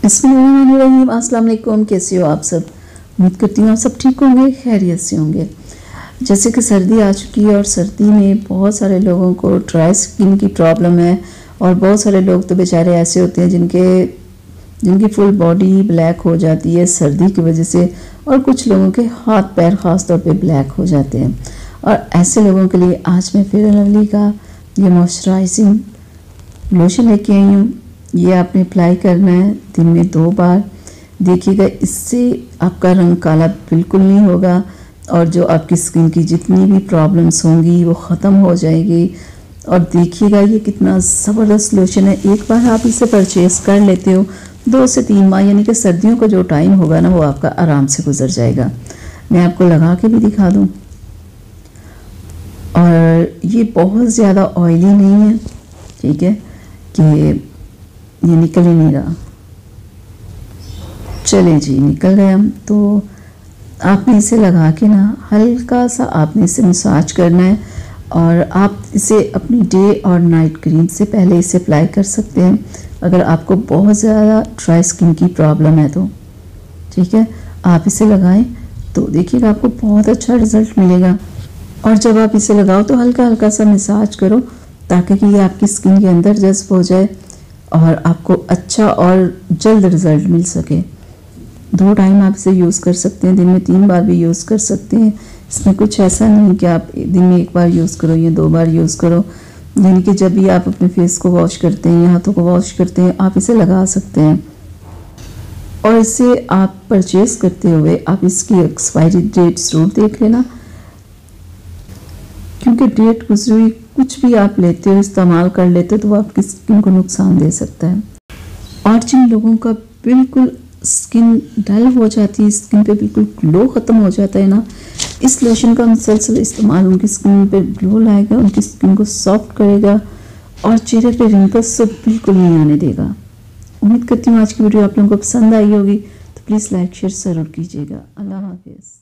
बिस्मिल्लाहिर्रहमानिर्रहीम। अस्सलाम वालेकुम। कैसे हो आप सब? उम्मीद करती हूँ आप सब ठीक होंगे, खैरियत से होंगे। जैसे कि सर्दी आ चुकी है और सर्दी में बहुत सारे लोगों को ड्राई स्किन की प्रॉब्लम है और बहुत सारे लोग तो बेचारे ऐसे होते हैं जिनकी फुल बॉडी ब्लैक हो जाती है सर्दी की वजह से, और कुछ लोगों के हाथ पैर ख़ास तौर पे ब्लैक हो जाते हैं। और ऐसे लोगों के लिए आज मैं फेयर एंड लवली का ये मॉइस्चराइजिंग लोशन लेके आई हूँ। ये आपने अप्लाई करना है दिन में 2 बार। देखिएगा इससे आपका रंग काला बिल्कुल नहीं होगा और जो आपकी स्किन की जितनी भी प्रॉब्लम्स होंगी वो ख़त्म हो जाएगी। और देखिएगा ये कितना ज़बरदस्त लोशन है। एक बार आप इसे परचेज़ कर लेते हो 2 से 3 माह यानी कि सर्दियों का जो टाइम होगा ना वो आपका आराम से गुजर जाएगा। मैं आपको लगा के भी दिखा दूँ। और ये बहुत ज़्यादा ऑयली नहीं है, ठीक है, कि ये निकल ही नहीं रहा। चले जी, निकल गए हम। तो आपने इसे लगा के ना हल्का सा आपने इसे मसाज करना है और आप इसे अपनी डे और नाइट क्रीम से पहले इसे अप्लाई कर सकते हैं अगर आपको बहुत ज़्यादा ड्राई स्किन की प्रॉब्लम है तो, ठीक है। आप इसे लगाएं तो देखिएगा आपको बहुत अच्छा रिज़ल्ट मिलेगा। और जब आप इसे लगाओ तो हल्का हल्का सा मसाज करो ताकि कि ये आपकी स्किन के अंदर जज्ब हो जाए और आपको अच्छा और जल्द रिज़ल्ट मिल सके। 2 टाइम आप इसे यूज़ कर सकते हैं, दिन में 3 बार भी यूज़ कर सकते हैं। इसमें कुछ ऐसा नहीं कि आप दिन में 1 बार यूज़ करो या 2 बार यूज़ करो। यानी कि जब भी आप अपने फेस को वॉश करते हैं या हाथों को वॉश करते हैं आप इसे लगा सकते हैं। और इसे आप परचेज़ करते हुए आप इसकी एक्सपायरी डेट ज़रूर देख लेना, क्योंकि डेट गुजरी हुई कुछ भी आप लेते हो, इस्तेमाल कर लेते हो तो वो आपकी स्किन को नुकसान दे सकता है। और जिन लोगों का बिल्कुल स्किन डल हो जाती है, स्किन पे बिल्कुल ग्लो ख़त्म हो जाता है ना, इस लोशन का मुसलसल इस्तेमाल उनकी स्किन पे ग्लो लाएगा, उनकी स्किन को सॉफ्ट करेगा और चेहरे पे रिंकल्स तो बिल्कुल नहीं आने देगा। उम्मीद करती हूँ आज की वीडियो आप लोगों को पसंद आई होगी, तो प्लीज़ लाइक शेयर ज़रूर कीजिएगा। अल्लाह हाफिज़।